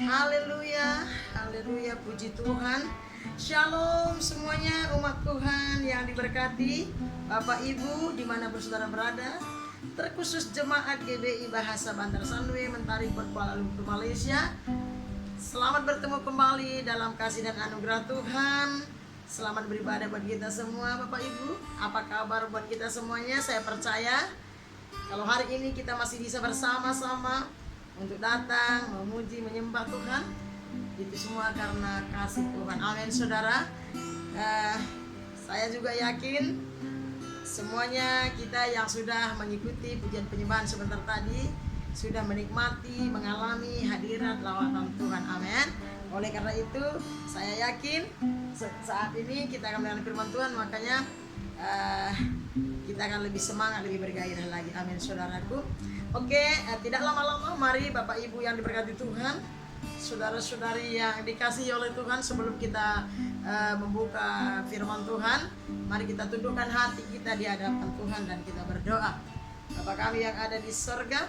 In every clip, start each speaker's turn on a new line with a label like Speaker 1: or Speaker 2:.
Speaker 1: Haleluya, haleluya, puji Tuhan. Shalom semuanya umat Tuhan yang diberkati, Bapak Ibu dimanapun saudara berada, terkhusus jemaat GBI Bahasa Bantar Sanwe Mentari Kuala Lumpur Malaysia. Selamat bertemu kembali dalam kasih dan anugerah Tuhan. Selamat beribadah buat kita semua Bapak Ibu. Apa kabar buat kita semuanya? Saya percaya kalau hari ini kita masih bisa bersama-sama untuk datang, memuji, menyembah Tuhan, itu semua karena kasih Tuhan. Amin saudara. Saya juga yakin semuanya kita yang sudah mengikuti pujian penyembahan sebentar tadi sudah menikmati, mengalami hadirat lawatan Tuhan. Amin. Oleh karena itu saya yakin saat ini kita akan mendengar firman Tuhan, makanya kita akan lebih semangat, lebih bergairah lagi. Amin saudaraku. Oke, tidak lama-lama, mari Bapak Ibu yang diberkati Tuhan, saudara-saudari yang dikasihi oleh Tuhan, sebelum kita membuka firman Tuhan, mari kita tundukkan hati kita di hadapan Tuhan dan kita berdoa. Bapa kami yang ada di surga,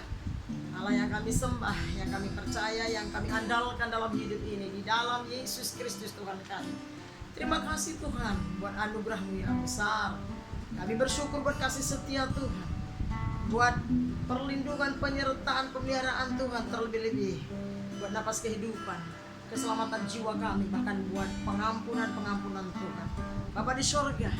Speaker 1: Allah yang kami sembah, yang kami percaya, yang kami andalkan dalam hidup ini, di dalam Yesus Kristus Tuhan kami. Terima kasih Tuhan buat anugerah-Mu yang besar. Kami bersyukur buat kasih setia Tuhan, buat perlindungan, penyertaan, pemeliharaan Tuhan, terlebih-lebih buat napas kehidupan, keselamatan jiwa kami, bahkan buat pengampunan Tuhan. Bapa di sorga,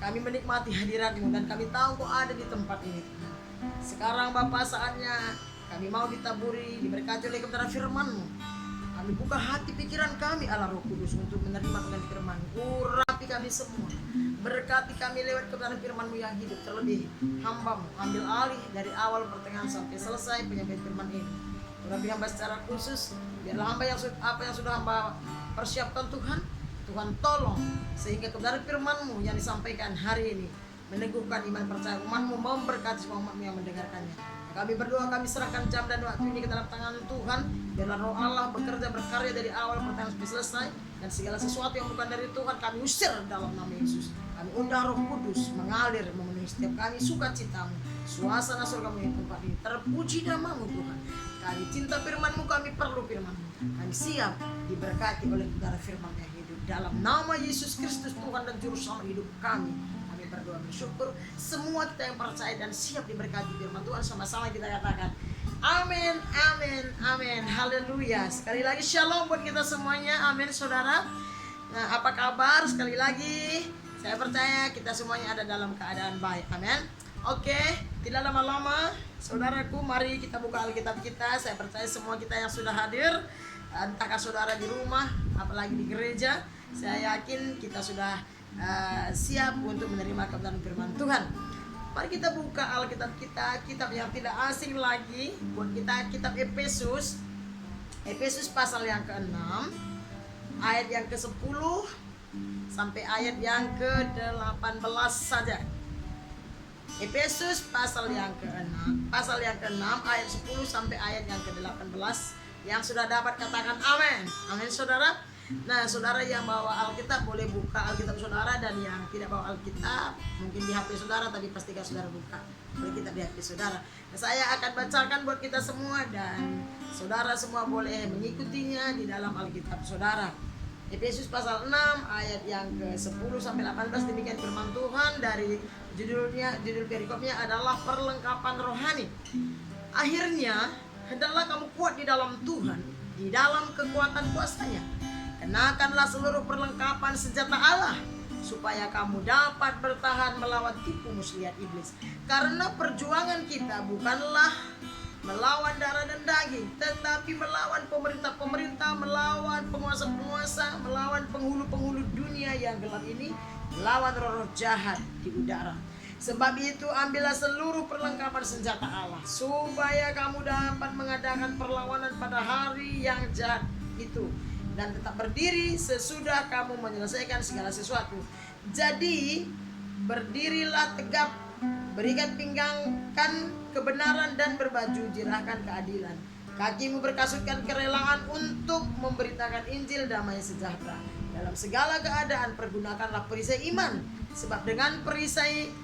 Speaker 1: kami menikmati hadirat-Mu dan kami tahu Kau ada di tempat ini Tuhan. Sekarang Bapa, saatnya kami mau ditaburi, diberkati oleh kebenaran firman-Mu. Kami buka hati pikiran kami Allah Roh Kudus untuk menerima dengan firman-Mu. Urapi kami semua, berkati kami lewat kebenaran firman-Mu yang hidup. Terlebih hamba-Mu, ambil alih dari awal pertengahan sampai selesai penyampaian firman ini. Urapi hamba secara khusus, biarlah hamba yang sudah hamba persiapkan Tuhan, Tuhan tolong sehingga kebenaran firman-Mu yang disampaikan hari ini meneguhkan iman percaya umat-Mu, memberkati semua umat-Mu yang mendengarkannya. Kami berdoa, kami serahkan jam dan waktu ini ke dalam tangan Tuhan. Biarlah Roh Allah bekerja berkarya dari awal pertengahan sampai selesai, dan segala sesuatu yang bukan dari Tuhan kami usir dalam nama Yesus. Kami undang Roh Kudus mengalir memenuhi setiap kami sukacita-Mu. Suasana surga-Mu di tempat ini, terpuji nama-Mu Tuhan. Kami cinta firman-Mu, kami perlu firman-Mu. Kami siap diberkati oleh udara firman yang hidup. Dalam nama Yesus Kristus Tuhan dan Juru Selamat hidup kami berdoa bersyukur. Semua kita yang percaya dan siap diberkati firman Tuhan, sama-sama kita katakan amin, amin, amin, haleluya. Sekali lagi shalom buat kita semuanya, amin saudara. Nah, apa kabar? Sekali lagi saya percaya kita semuanya ada dalam keadaan baik, amin. Oke, tidak lama-lama saudaraku, mari kita buka Alkitab kita. Saya percaya semua kita yang sudah hadir, entahkah saudara di rumah apalagi di gereja, saya yakin kita sudah siap untuk menerima kebenaran firman Tuhan. Mari kita buka Alkitab kita, kitab yang tidak asing lagi buat kita, kitab Efesus. Efesus pasal yang ke-6 ayat yang ke-10 sampai ayat yang ke-18 saja. Efesus pasal yang ke-6 ayat 10 sampai ayat yang ke-18. Yang sudah dapat katakan amin. Amin saudara. Nah, saudara yang bawa Alkitab boleh buka Alkitab saudara, dan yang tidak bawa Alkitab mungkin di HP saudara, tapi pastikan saudara buka Alkitab di HP saudara. Nah, saya akan bacakan buat kita semua dan saudara semua boleh mengikutinya di dalam Alkitab saudara. Efesus pasal 6 ayat yang ke-10 sampai 18, demikian firman Tuhan. Dari judul perikopnya adalah perlengkapan rohani. Akhirnya hendaklah kamu kuat di dalam Tuhan, di dalam kekuatan kuasa-Nya. Kenakanlah seluruh perlengkapan senjata Allah, supaya kamu dapat bertahan melawan tipu muslihat iblis. Karena perjuangan kita bukanlah melawan darah dan daging, tetapi melawan pemerintah-pemerintah, melawan penguasa-penguasa, melawan penghulu-penghulu dunia yang gelap ini, melawan roh-roh jahat di udara. Sebab itu ambillah seluruh perlengkapan senjata Allah, supaya kamu dapat mengadakan perlawanan pada hari yang jahat itu, dan tetap berdiri sesudah kamu menyelesaikan segala sesuatu. Jadi berdirilah tegap, berikat pinggangkan kebenaran dan berbaju jirahkan keadilan. Kakimu berkasutkan kerelaan untuk memberitakan Injil damai sejahtera. Dalam segala keadaan pergunakanlah perisai iman, sebab dengan perisai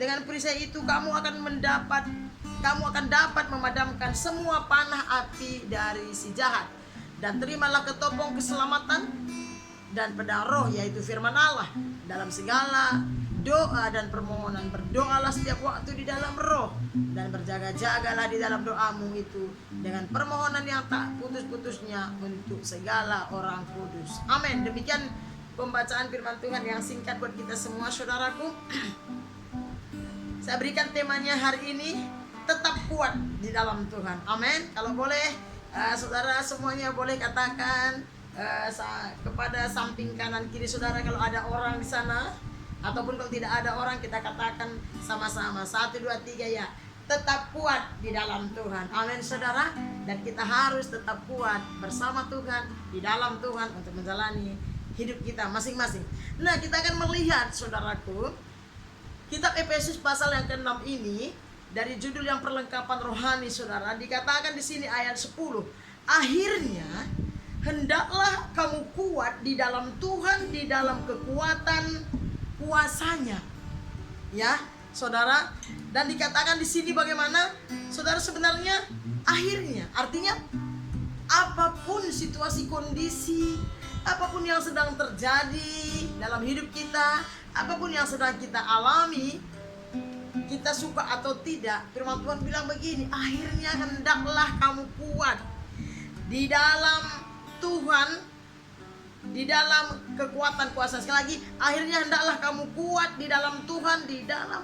Speaker 1: Dengan perisai itu kamu akan dapat memadamkan semua panah api dari si jahat. Dan terimalah ketopong keselamatan dan pedang roh, yaitu firman Allah. Dalam segala doa dan permohonan berdoalah setiap waktu di dalam roh, dan berjaga-jagalah di dalam doamu itu dengan permohonan yang tak putus-putusnya untuk segala orang kudus. Amin. Demikian pembacaan firman Tuhan yang singkat buat kita semua, saudaraku. Saya berikan temanya hari ini, tetap kuat di dalam Tuhan. Amin. Kalau boleh, saudara semuanya boleh katakan kepada samping kanan kiri saudara, kalau ada orang di sana, ataupun kalau tidak ada orang, kita katakan sama-sama 1, 2, 3 ya. Tetap kuat di dalam Tuhan. Amin, saudara. Dan kita harus tetap kuat bersama Tuhan, di dalam Tuhan, untuk menjalani hidup kita masing-masing. Nah, kita akan melihat, saudaraku, kitab Efesus pasal yang ke-6 ini, dari judul yang perlengkapan rohani, saudara, dikatakan di sini ayat 10. Akhirnya hendaklah kamu kuat di dalam Tuhan, di dalam kekuatan kuasanya. Ya, saudara. Dan dikatakan di sini bagaimana? Saudara, sebenarnya akhirnya artinya apapun situasi, kondisi, apapun yang sedang terjadi dalam hidup kita, apapun yang sedang kita alami, kita suka atau tidak, firman Tuhan bilang begini, akhirnya hendaklah kamu kuat di dalam Tuhan, di dalam kekuatan kuasa. Sekali lagi, akhirnya hendaklah kamu kuat di dalam Tuhan, di dalam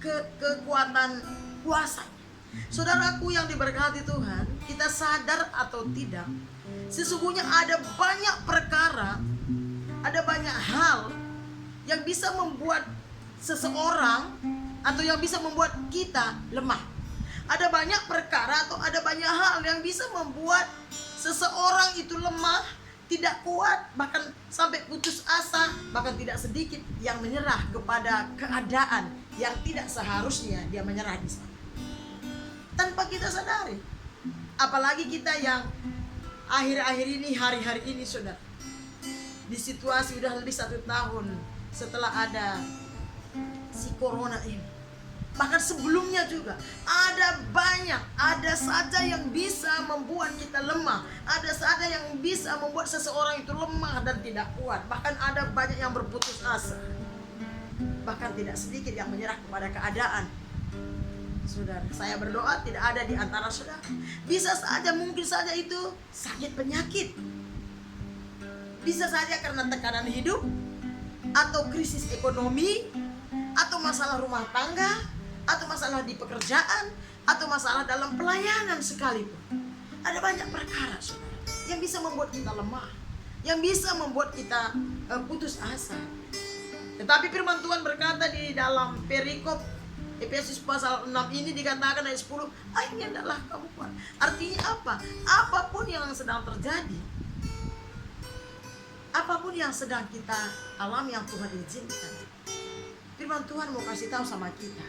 Speaker 1: kekuatan kuasa. Saudaraku yang diberkati Tuhan, kita sadar atau tidak, sesungguhnya ada banyak perkara, ada banyak hal yang bisa membuat seseorang atau yang bisa membuat kita lemah. Ada banyak perkara atau ada banyak hal yang bisa membuat seseorang itu lemah, tidak kuat, bahkan sampai putus asa. Bahkan tidak sedikit yang menyerah kepada keadaan yang tidak seharusnya dia menyerah di sana, tanpa kita sadari. Apalagi kita yang akhir-akhir ini, hari-hari ini, saudara, di situasi udah lebih 1 tahun setelah ada si corona ini. Bahkan sebelumnya juga ada saja yang bisa membuat kita lemah, ada saja yang bisa membuat seseorang itu lemah dan tidak kuat. Bahkan ada banyak yang berputus asa, bahkan tidak sedikit yang menyerah kepada keadaan. Saudara, saya berdoa tidak ada di antara saudara, bisa saja, mungkin saja itu sakit penyakit, bisa saja karena tekanan hidup, atau krisis ekonomi, atau masalah rumah tangga, atau masalah di pekerjaan, atau masalah dalam pelayanan sekalipun. Ada banyak perkara, saudara, yang bisa membuat kita lemah, yang bisa membuat kita putus asa. Tetapi firman Tuhan berkata di dalam perikop Efesus pasal 6 ini, dikatakan ayat 10, akhirnya adalah kamu kuat. Artinya apa? Apapun yang sedang terjadi, apapun yang sedang kita alami, yang Tuhan izinkan, firman Tuhan mau kasih tahu sama kita,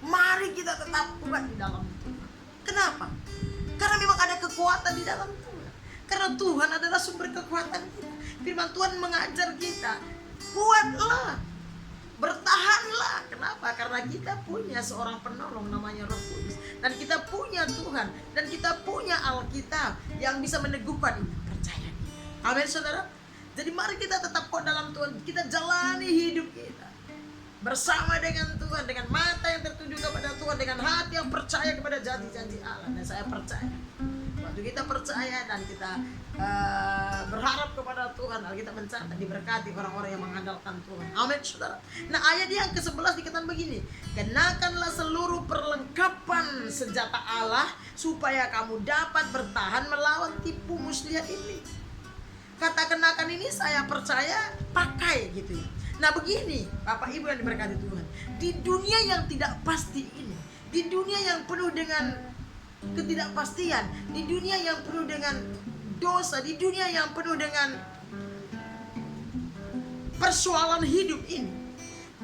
Speaker 1: mari kita tetap kuat di dalam Tuhan. Kenapa? Karena memang ada kekuatan di dalam Tuhan. Karena Tuhan adalah sumber kekuatan kita. Firman Tuhan mengajar kita, kuatlah, bertahanlah. Kenapa? Karena kita punya seorang penolong namanya Roh Kudus, dan kita punya Tuhan, dan kita punya Alkitab yang bisa meneguhkan iman percaya kita. Amin, saudara. Jadi mari kita tetap kuat dalam Tuhan. Kita jalani hidup kita bersama dengan Tuhan, dengan mata yang tertuju kepada Tuhan, dengan hati yang percaya kepada janji-janji Allah. Dan saya percaya, waktu kita percaya dan kita berharap kepada Tuhan, kita mencatat diberkati orang-orang yang mengandalkan Tuhan. Amin, saudara. Nah, ayat yang ke-11 dikatakan begini, kenakanlah seluruh perlengkapan senjata Allah supaya kamu dapat bertahan melawan tipu muslihat iblis. Kata kenakan ini saya percaya pakai gitu ya. Nah, begini Bapak Ibu yang diberkati Tuhan, di dunia yang tidak pasti ini, di dunia yang penuh dengan ketidakpastian, di dunia yang penuh dengan dosa, di dunia yang penuh dengan persoalan hidup ini,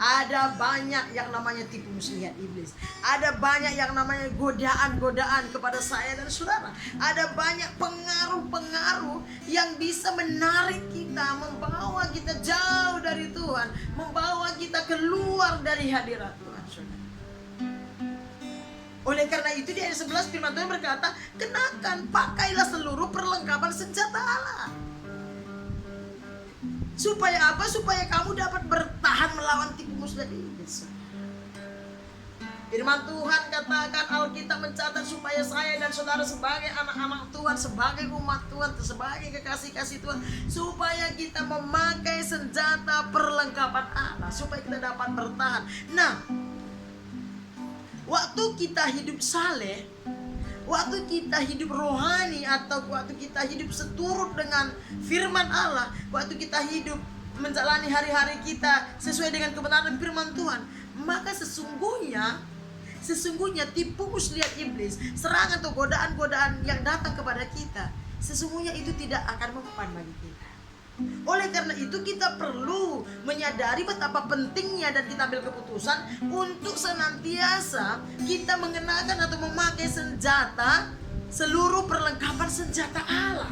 Speaker 1: Ada banyak yang namanya tipu muslihat iblis. Ada banyak yang namanya godaan-godaan kepada saya dan saudara. Ada banyak pengaruh-pengaruh yang bisa menarik kita, membawa kita jauh dari Tuhan, membawa kita keluar dari hadirat Tuhan, saudara. Oleh karena itu di ayat 11 firman Tuhan berkata, kenakan, pakailah seluruh perlengkapan senjata Allah. Supaya apa? Supaya kamu dapat bertahan melawan tipu muslihat iblis. Firman Tuhan katakan, Alkitab mencatat supaya saya dan saudara sebagai anak-anak Tuhan, sebagai umat Tuhan, sebagai kekasih-kasih Tuhan, supaya kita memakai senjata perlengkapan Allah, supaya kita dapat bertahan. Nah, waktu kita hidup saleh, waktu kita hidup rohani, atau waktu kita hidup seturut dengan firman Allah, waktu kita hidup menjalani hari-hari kita sesuai dengan kebenaran firman Tuhan, maka sesungguhnya tipu muslihat iblis, serangan atau godaan-godaan yang datang kepada kita, sesungguhnya itu tidak akan mempan bagi kita. Oleh karena itu kita perlu menyadari betapa pentingnya dan kita ambil keputusan untuk senantiasa kita mengenakan atau memakai senjata, seluruh perlengkapan senjata Allah.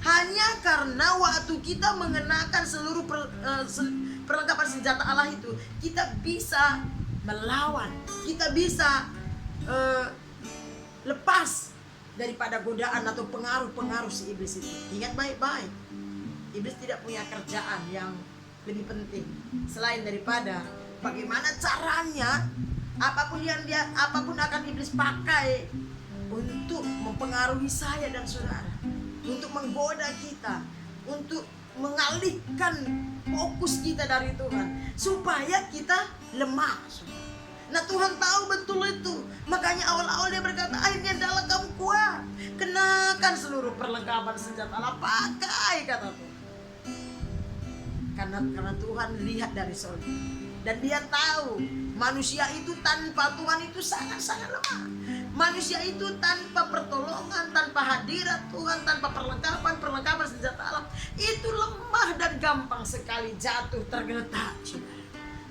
Speaker 1: Hanya karena waktu kita mengenakan seluruh perlengkapan senjata Allah itu, kita bisa melawan, kita bisa lepas daripada godaan atau pengaruh-pengaruh si iblis itu. Ingat baik-baik, iblis tidak punya kerjaan yang lebih penting selain daripada bagaimana caranya, apapun akan iblis pakai untuk mempengaruhi saya dan saudara, untuk menggoda kita, untuk mengalihkan fokus kita dari Tuhan, supaya kita lemah. Nah, Tuhan tahu betul itu. Makanya awal-awal dia berkata, akhirnya adalah kamu kuat, kenakan seluruh perlengkapan senjata Allah, pakai, kata Tuhan. Karena Tuhan lihat dari sorga, dan dia tahu manusia itu tanpa Tuhan itu sangat-sangat lemah. Manusia itu tanpa pertolongan, tanpa hadirat Tuhan, tanpa perlengkapan senjata Allah, itu lemah dan gampang sekali jatuh tergeletak, saudara.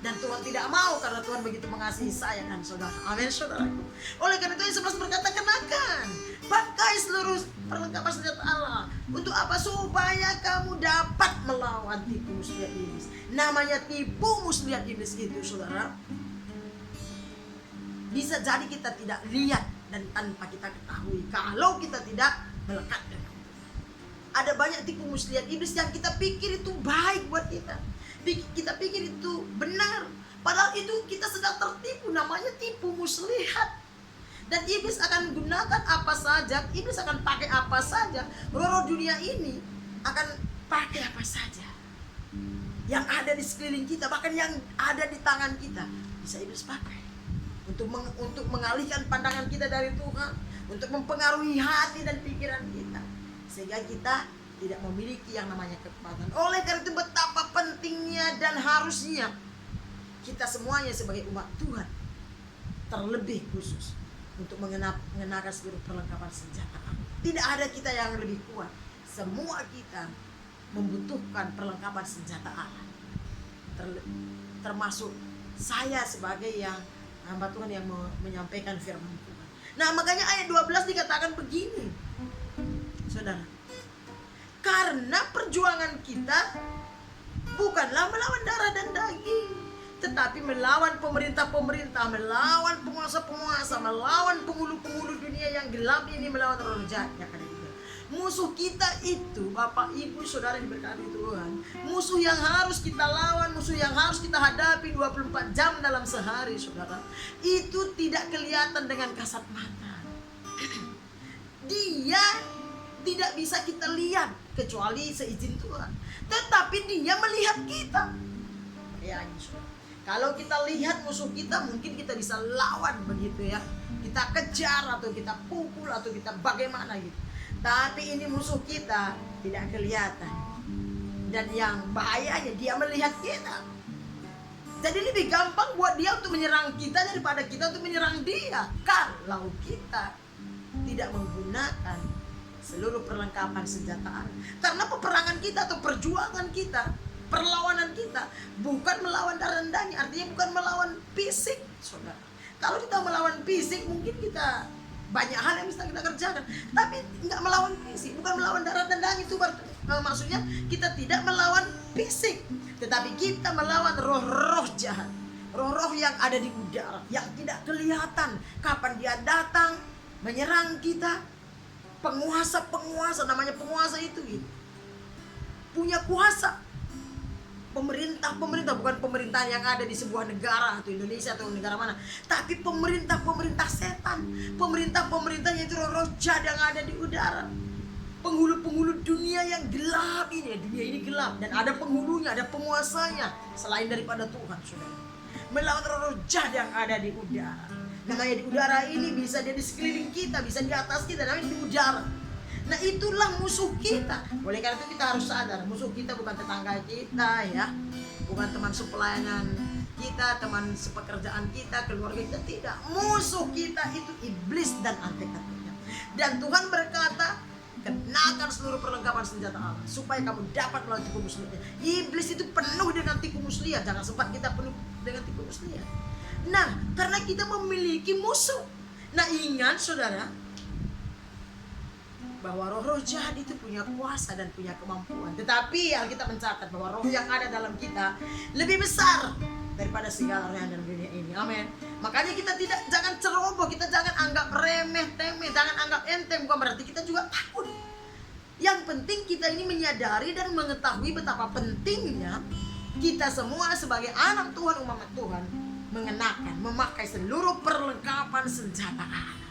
Speaker 1: Dan Tuhan tidak mau, karena Tuhan begitu mengasihi saya dan saudara. Amin, saudaraku. Oleh karena itu Ayat 11 berkata, kenakan, pakai seluruh perlengkapan senjata Allah. Untuk apa? Supaya kamu dapat melawan tipu muslihat iblis. Namanya tipu muslihat iblis itu, saudara, bisa jadi kita tidak lihat dan tanpa kita ketahui, kalau kita tidak melekat dengan Tuhan. Ada banyak tipu muslihat iblis yang kita pikir itu baik buat kita. Kita pikir itu benar, padahal itu kita sedang tertipu. Namanya tipu muslihat. Dan iblis akan gunakan apa saja, iblis akan pakai apa saja, roh dunia ini akan pakai apa saja yang ada di sekeliling kita, bahkan yang ada di tangan kita, bisa iblis pakai untuk mengalihkan pandangan kita dari Tuhan, untuk mempengaruhi hati dan pikiran kita, sehingga kita tidak memiliki yang namanya kekuatan. Oleh karena itu betapa pentingnya dan harusnya kita semuanya sebagai umat Tuhan, terlebih khusus untuk mengenakan seluruh perlengkapan senjata. Tidak ada kita yang lebih kuat. Semua kita membutuhkan perlengkapan senjata Allah. Termasuk saya sebagai yang hamba Tuhan yang menyampaikan firman Tuhan. Nah, makanya ayat 12 dikatakan begini, saudara. Karena perjuangan kita bukanlah melawan darah dan daging, tetapi melawan pemerintah-pemerintah, melawan penguasa-penguasa, melawan penghulu-penghulu dunia yang gelap ini, melawan roh jahat yang ada di dalam. Musuh kita itu, Bapak, Ibu, Saudara yang diberkati Tuhan, musuh yang harus kita lawan, musuh yang harus kita hadapi 24 jam dalam sehari, saudara, itu tidak kelihatan dengan kasat mata. Dia tidak bisa kita lihat kecuali seizin Tuhan, tetapi dia melihat kita. Ya, kalau kita lihat musuh kita, mungkin kita bisa lawan begitu ya, kita kejar atau kita pukul atau kita bagaimana gitu. Tapi ini musuh kita tidak kelihatan, dan yang bahayanya dia melihat kita. Jadi lebih gampang buat dia untuk menyerang kita daripada kita untuk menyerang dia, kalau kita tidak menggunakan seluruh perlengkapan senjata Allah. Karena peperangan kita atau perjuangan kita Perlawanan kita bukan melawan darah dan daging, artinya bukan melawan fisik, saudara. Kalau kita melawan fisik, mungkin kita banyak hal yang bisa kita kerjakan, tapi nggak melawan fisik, bukan melawan darah dan daging. Itu maksudnya kita tidak melawan fisik, tetapi kita melawan roh-roh jahat, roh-roh yang ada di udara, yang tidak kelihatan kapan dia datang menyerang kita. Penguasa, namanya penguasa itu gitu, punya kuasa. Pemerintah bukan pemerintahan yang ada di sebuah negara atau Indonesia atau negara mana, tapi pemerintah setan, pemerintah yaitu roh-roh jahat yang ada di udara, penghulu dunia yang gelap ini. Dunia ini gelap dan ada penghulunya, ada penguasanya selain daripada Tuhan, saudara. Melawan roh-roh jahat yang ada di udara. Namanya di udara ini, bisa dia di sekeliling kita, bisa di atas kita, namanya di udara. Nah, itulah musuh kita. Oleh karena itu kita harus sadar, musuh kita bukan tetangga kita ya, bukan teman sepelayanan kita, teman sepekerjaan kita, keluarga kita, tidak. Musuh kita itu iblis dan antek-anteknya. Dan Tuhan berkata, kenakan seluruh perlengkapan senjata Allah supaya kamu dapat melawan tipu muslihat. Iblis itu penuh dengan tipu muslihat. Jangan sempat kita penuh dengan tipu muslihat. Nah, karena kita memiliki musuh. Nah, ingat saudara, bahwa roh-roh jahat itu punya kuasa dan punya kemampuan. Tetapi Alkitab mencatat bahwa roh yang ada dalam kita lebih besar daripada segala roh yang ada dalam dunia ini. Amin. Makanya kita jangan ceroboh, kita jangan anggap remeh-temeh, jangan anggap enteng. Bukan berarti kita juga takut. Yang penting kita ini menyadari dan mengetahui betapa pentingnya kita semua sebagai anak Tuhan, umat Tuhan, memakai seluruh perlengkapan senjata Allah.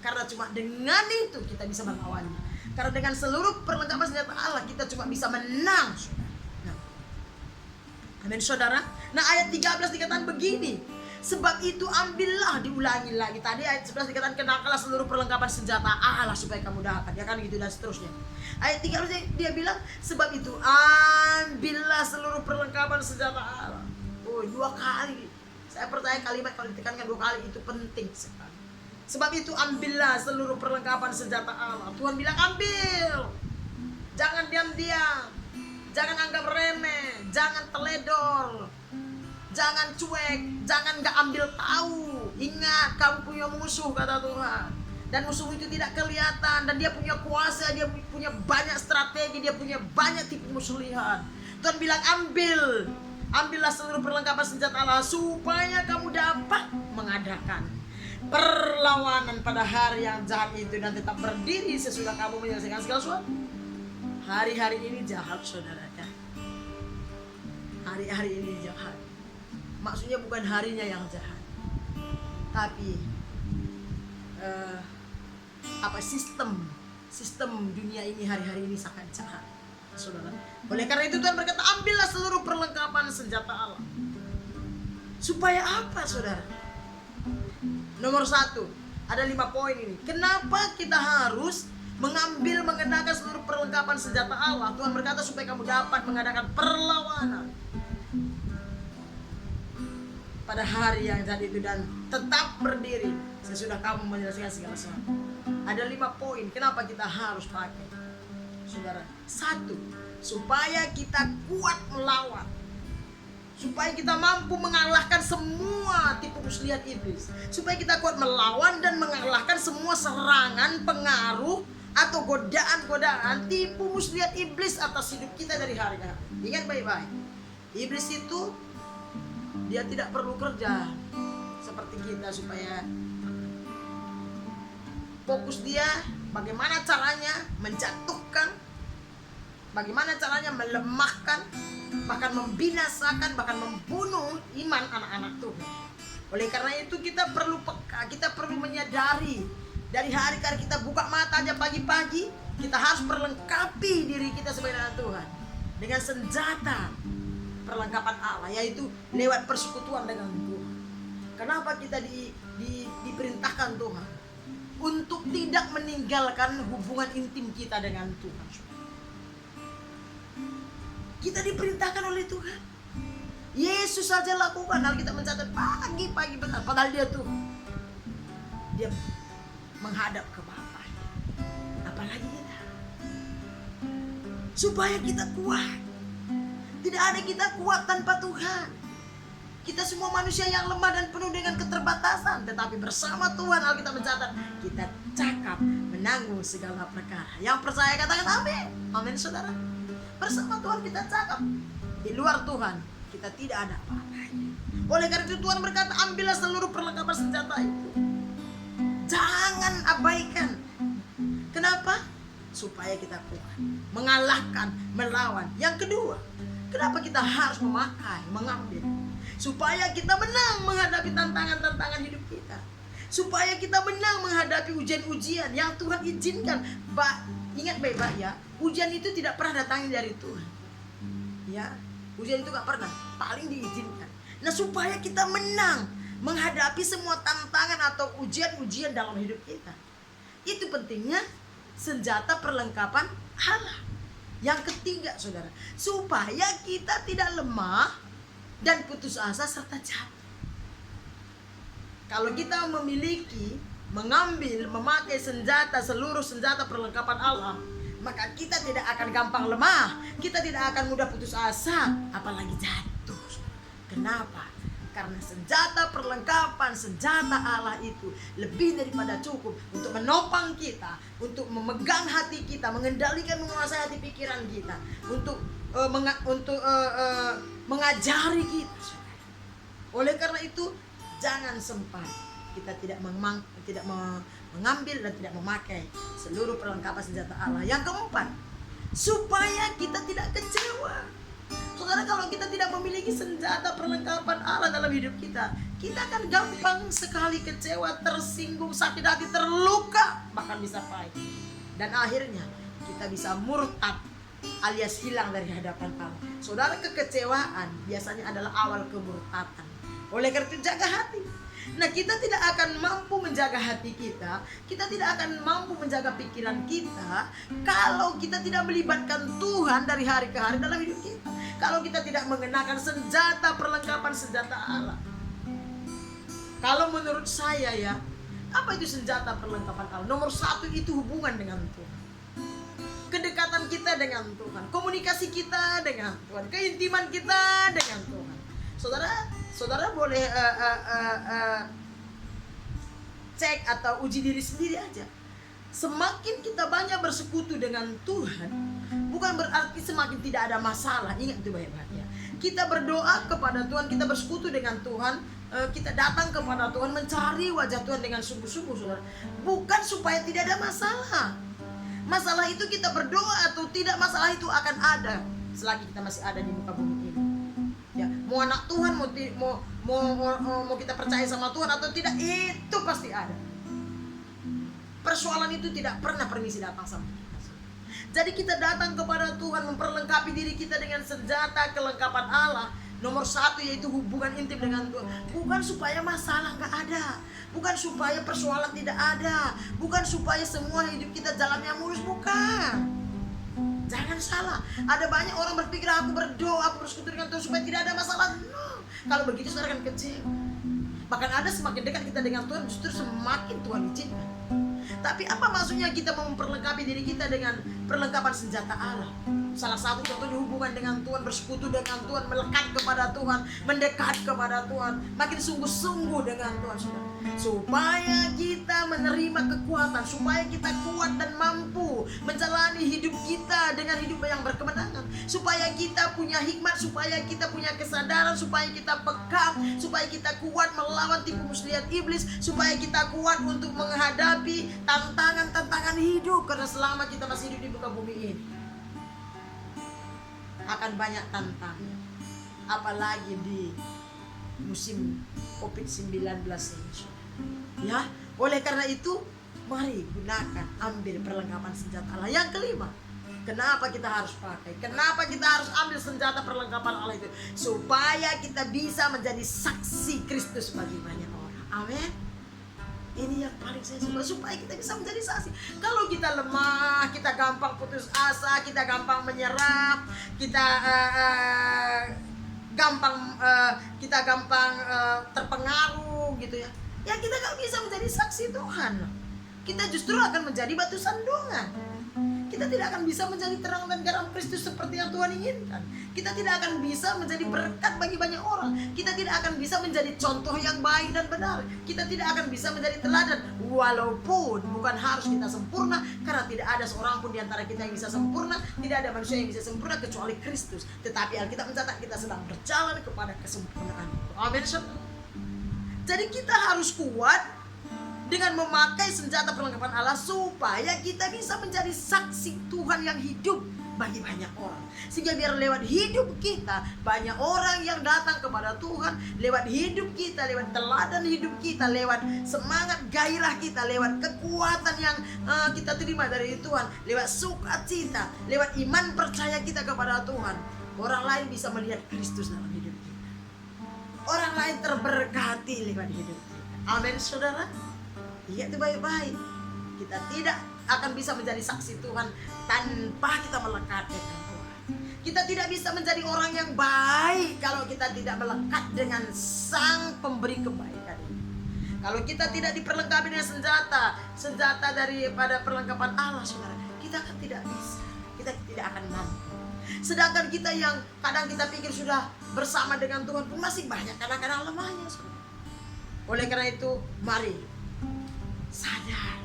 Speaker 1: Karena cuma dengan itu kita bisa melawannya. Karena dengan seluruh perlengkapan senjata Allah kita cuma bisa menang. Nah, amin saudara. Nah, ayat 13 dikatakan begini, sebab itu ambillah, diulangi lagi. Tadi ayat 11 dikatakan kenakanlah seluruh perlengkapan senjata Allah supaya kamu dapat, ya kan, gitu dan seterusnya. Ayat 13 dia bilang, sebab itu ambillah seluruh perlengkapan senjata Allah. Oh, 2 kali. Saya percaya kalimat kalau ditekankan 2 kali itu penting sekali. Sebab itu ambillah seluruh perlengkapan senjata Allah. Tuhan bilang ambil. Jangan diam-diam. Jangan anggap remeh. Jangan teledor. Jangan cuek. Jangan gak ambil tahu. Ingat, kamu punya musuh, kata Tuhan. Dan musuh itu tidak kelihatan. Dan dia punya kuasa. Dia punya banyak strategi. Dia punya banyak tipu muslihat. Tuhan bilang ambil. Ambillah seluruh perlengkapan senjata Allah supaya kamu dapat mengadakan perlawanan pada hari yang jahat itu dan tetap berdiri sesudah kamu menyelesaikan segala sesuatu. Hari-hari ini jahat, saudara ya. Hari-hari ini jahat. Maksudnya bukan harinya yang jahat, tapi sistem dunia ini hari-hari ini sangat jahat, saudara. Oleh karena itu Tuhan berkata, ambillah seluruh perlengkapan senjata Allah. Supaya apa, saudara? Nomor 1, ada 5 poin ini. Kenapa kita harus mengenakan seluruh perlengkapan senjata Allah? Tuhan berkata supaya kamu dapat mengadakan perlawanan pada hari yang jahat itu dan tetap berdiri sesudah kamu menyelesaikan segala sesuatu. Ada 5 poin kenapa kita harus pakai, saudara. 1, supaya kita kuat melawan, supaya kita mampu mengalahkan semua tipu muslihat iblis, supaya kita kuat melawan dan mengalahkan semua serangan, pengaruh atau godaan-godaan tipu muslihat iblis atas hidup kita dari hari ke hari. Ingat baik-baik, iblis itu dia tidak perlu kerja seperti kita supaya fokus dia bagaimana caranya menjatuhkan, bagaimana caranya melemahkan, bahkan membinasakan, bahkan membunuh iman anak-anak Tuhan. Oleh karena itu kita perlu peka, kita perlu menyadari dari hari ke hari kita buka mata aja pagi-pagi, kita harus perlengkapi diri kita sebagai anak Tuhan dengan senjata perlengkapan Allah, yaitu lewat persekutuan dengan Tuhan. Kenapa kita diperintahkan Tuhan untuk tidak meninggalkan hubungan intim kita dengan Tuhan? Kita diperintahkan oleh Tuhan. Yesus saja lakukan. Alkitab mencatat pagi-pagi benar. Padahal dia menghadap ke Bapa. Apalagi kita. Supaya kita kuat. Tidak ada kita kuat tanpa Tuhan. Kita semua manusia yang lemah dan penuh dengan keterbatasan, tetapi bersama Tuhan Alkitab mencatat kita cakap menanggung segala perkara. Yang percaya katakan amin. Amin saudara. Bersama Tuhan kita cakap. Di luar Tuhan kita tidak ada apa-apanya. Oleh karena itu Tuhan berkata, ambillah seluruh perlengkapan senjata itu. Jangan abaikan. Kenapa? Supaya kita kuat mengalahkan, melawan. Yang kedua, kenapa kita harus mengambil? Supaya kita menang menghadapi tantangan-tantangan hidup kita. Supaya kita menang menghadapi ujian-ujian yang Tuhan izinkan. Ingat baik-baik ya, ujian itu tidak pernah datang dari Tuhan. Ya, ujian itu gak pernah, paling diizinkan. Nah, supaya kita menang menghadapi semua tantangan atau ujian-ujian dalam hidup kita. Itu pentingnya senjata perlengkapan Allah. Yang ketiga saudara, supaya kita tidak lemah dan putus asa serta jatuh. Kalau kita memakai seluruh senjata perlengkapan Allah, maka kita tidak akan gampang lemah, kita tidak akan mudah putus asa, apalagi jatuh. Kenapa? Karena senjata Allah itu lebih daripada cukup untuk menopang kita, untuk memegang hati kita, mengendalikan, menguasai hati pikiran kita, untuk mengajari kita. Oleh karena itu jangan sempat kita tidak mengambil dan tidak memakai seluruh perlengkapan senjata Allah. Yang keempat, supaya kita tidak kecewa. Saudara, kalau kita tidak memiliki senjata perlengkapan Allah dalam hidup kita, kita akan gampang sekali kecewa, tersinggung, sakit hati, terluka, bahkan bisa pahit. Dan akhirnya kita bisa murtad alias hilang dari hadapan Allah. Saudara, kekecewaan biasanya adalah awal kemurtadan. Oleh karena itu jaga hati. Nah, kita tidak akan mampu menjaga hati kita, kita tidak akan mampu menjaga pikiran kita kalau kita tidak melibatkan Tuhan dari hari ke hari dalam hidup kita. Kalau kita tidak mengenakan senjata perlengkapan senjata Allah. Kalau menurut saya ya, apa itu senjata perlengkapan Allah? Nomor satu itu hubungan dengan Tuhan. Kedekatan kita dengan Tuhan, komunikasi kita dengan Tuhan, keintiman kita dengan Tuhan. Saudara boleh cek atau uji diri sendiri aja. Semakin kita banyak bersekutu dengan Tuhan, bukan berarti semakin tidak ada masalah. Ingat itu baik-baik ya. Kita berdoa kepada Tuhan, kita bersekutu dengan Tuhan, kita datang kepada Tuhan, mencari wajah Tuhan dengan sungguh-sungguh, saudara. Bukan supaya tidak ada masalah. Masalah itu kita berdoa atau tidak, masalah itu akan ada selagi kita masih ada di muka bumi ini. Ya, mau anak Tuhan, mau kita percaya sama Tuhan atau tidak, itu pasti ada. Persoalan itu tidak pernah permisi datang sama kita. Jadi kita datang kepada Tuhan, memperlengkapi diri kita dengan senjata kelengkapan Allah. Nomor satu yaitu hubungan intim dengan Tuhan. Bukan supaya masalah gak ada, bukan supaya persoalan tidak ada, bukan supaya semua hidup kita jalannya mulus, bukan. Jangan salah. Ada banyak orang berpikir aku berdoa, aku bersekutu dengan Tuhan supaya tidak ada masalah. No. Kalau begitu saudara akan kecewa. Bahkan ada semakin dekat kita dengan Tuhan, justru semakin Tuhan izinkan. Tapi apa maksudnya kita memperlengkapi diri kita dengan perlengkapan senjata Allah? Salah satu contohnya hubungan dengan Tuhan, bersekutu dengan Tuhan, melekat kepada Tuhan, mendekat kepada Tuhan, makin sungguh-sungguh dengan Tuhan, saudara. Supaya kita menerima kekuatan, supaya kita kuat dan mampu menjalani hidup kita dengan hidup yang berkemenangan, supaya kita punya hikmat, supaya kita punya kesadaran, supaya kita peka, supaya kita kuat melawan tipu muslihat iblis, supaya kita kuat untuk menghadapi tantangan-tantangan hidup. Karena selama kita masih hidup di muka bumi ini akan banyak tantangan, apalagi di musim COVID-19 ini. Ya, oleh karena itu mari gunakan, ambil perlengkapan senjata Allah. Yang kelima, kenapa kita harus pakai? Kenapa kita harus ambil senjata perlengkapan Allah itu? Supaya kita bisa menjadi saksi Kristus bagi banyak orang. Amin. Ini yang paling saya suka, supaya kita bisa menjadi saksi. Kalau kita lemah, kita gampang putus asa, kita gampang menyerah, kita gampang terpengaruh gitu ya. Ya kita gak bisa menjadi saksi Tuhan. Kita justru akan menjadi batu sandungan. kita tidak akan bisa menjadi terang dan garam Kristus seperti yang Tuhan inginkan. Kita tidak akan bisa menjadi berkat bagi banyak orang. Kita tidak akan bisa menjadi contoh yang baik dan benar. Kita tidak akan bisa menjadi teladan, walaupun bukan harus kita sempurna, karena tidak ada seorang pun di antara kita yang bisa sempurna. Tidak ada manusia yang bisa sempurna kecuali Kristus. Tetapi Alkitab mencatat kita sedang berjalan kepada kesempurnaan. Amin. Jadi kita harus kuat dengan memakai senjata perlengkapan Allah, supaya kita bisa menjadi saksi Tuhan yang hidup bagi banyak orang. Sehingga biar lewat hidup kita banyak orang yang datang kepada Tuhan. Lewat hidup kita, lewat teladan hidup kita, lewat semangat gairah kita, lewat kekuatan yang kita terima dari Tuhan, lewat sukacita, lewat iman percaya kita kepada Tuhan, orang lain bisa melihat Kristus dalam hidup kita. Orang lain terberkati lewat hidup kita. Amin, saudara. Lihat itu baik-baik. Kita tidak akan bisa menjadi saksi Tuhan tanpa kita melekat dengan Tuhan. Kita tidak bisa menjadi orang yang baik kalau kita tidak melekat dengan Sang Pemberi kebaikan ini. Kalau kita tidak diperlengkapi dengan senjata daripada perlengkapan Allah, saudara, kita akan tidak bisa. Kita tidak akan mampu. Sedangkan kita yang kadang kita pikir sudah bersama dengan Tuhan pun masih banyak kadang-kadang lemahnya, saudara. Oleh karena itu, mari sadar,